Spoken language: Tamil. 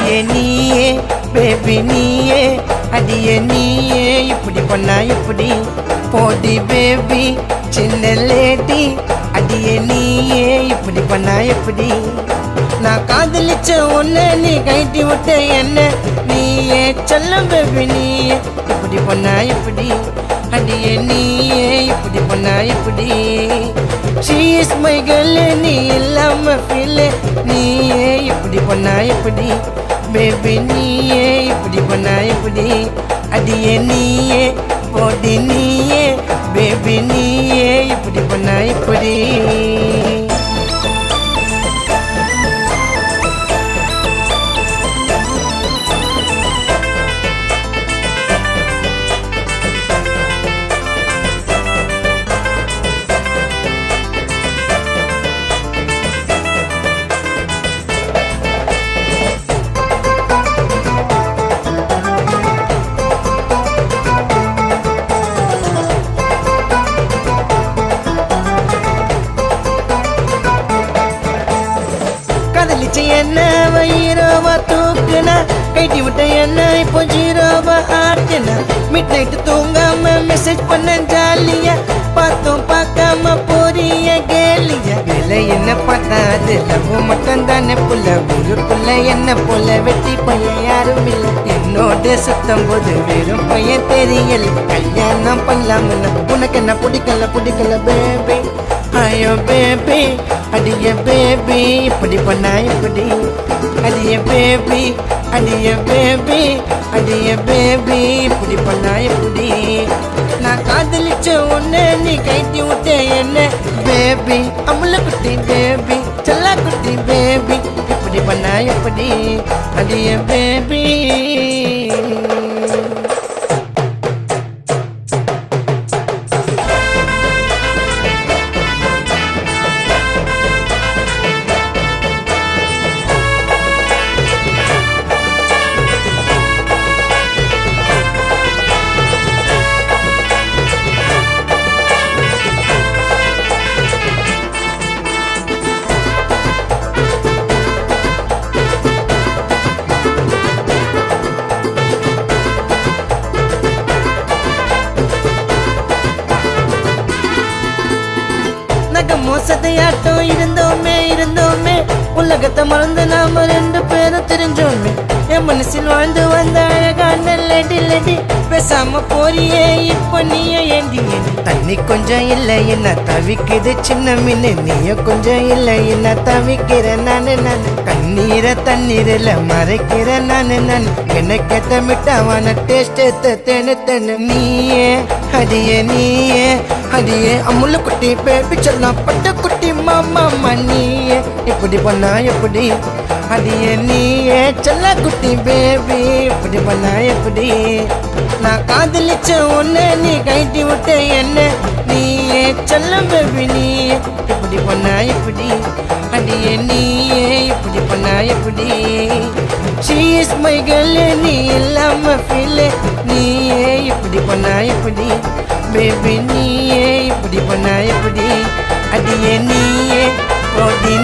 அடியே நீயே பேபி நீயே அடியே நீயே இப்படி பண்ணா எப்படி போடி பேபி சின்ன லேடி அடியே நீயே இப்படி பண்ணா எப்படி நான் காதலிச்ச உன்னை நீ கைட்டி விட்ட என்ன நீயே சொல்லும் பேபி நீயே இப்படி பண்ணா எப்படி அடியே நீயே இப்படி பண்ணா எப்படி She is my girl நீ இல்லாம feel நீயே இப்படி பண்ணா எப்படி பேபி நீயே இப்படி பண்ணா எப்படி அடியே நீயே போடி நீயே பேபி நீயே இப்படி பண்ணா எப்படி என்ன வயிறோவா தூக்குனா கைட்டி விட்ட என்ன இப்போ ஜீரோவா ஆட்டுனா மிட் நைட்டு தூங்காம மெசேஜ் பண்ண ஜாலியா பார்த்தோம் பார்க்காம போறிய கேலியா வேலை என்ன பார்த்தாது லவ் மட்டும் தானே புள்ள ஊருக்குள்ள என்ன போல வெட்டி பையன் யாரும் இல்லை என்னோட சுத்தம் போது வெறும் பையன் தெரியல கல்யாணம் பண்ணலாம்னா உனக்கு என்ன பிடிக்கல பேபி ஐயோ பேபி அடிய பேபி இப்படி பண்ணா இப்படி அடிய பேபி அடிய பேபி அடிய பேபி இப்படி பண்ணா இப்படி நான் காதலிச்ச உன்னை நீ கைட்டி விட்ட என்ன பேபி அமுல குட்டி பேபி செல்லா குட்டி பேபி இப்படி பண்ணா எப்படி அடிய பேபி மோசத்தையாட்டம் இருந்தோமே உலகத்தை மறந்து நாம ரெண்டு பேரும் தெரிஞ்சோமே என் மனசில் வாழ்ந்து வந்த அழகான லேடி பேசாம போறியே இப்ப நீய ஏண்டி தண்ணி கொஞ்சம் இல்லை என்ன தவிக்குது சின்ன மீன் நீய கொஞ்சம் இல்லை என்ன தவிக்கிற நானு கண்ணீரை தண்ணீரில் மறைக்கிற நானு என்ன கேட்ட மிட்டாவான டேஸ்ட் தென்னு நீயே அடியே நீயே அடியே அமுல குட்டி பேபி சொல்லலாம் பட்ட குட்டி மாமா நீயே இப்படி பண்ணா எப்படி அடியே நீயே செல்ல குட்டி பேபி இப்படி பண்ணா எப்படி நான் காதலிச்ச உன்னை நீ கைட்டி விட்ட என்ன நீயே செல்லம் பேபி நீயே இப்படி பண்ணா எப்படி அடியே நீயே இப்படி பண்ணா எப்படி She is my girl நீ இல்லாம feel நீயே இப்படி பண்ணா எப்படி பேபி நீயே இப்படி பண்ணா எப்படி அடியே நீயே போடி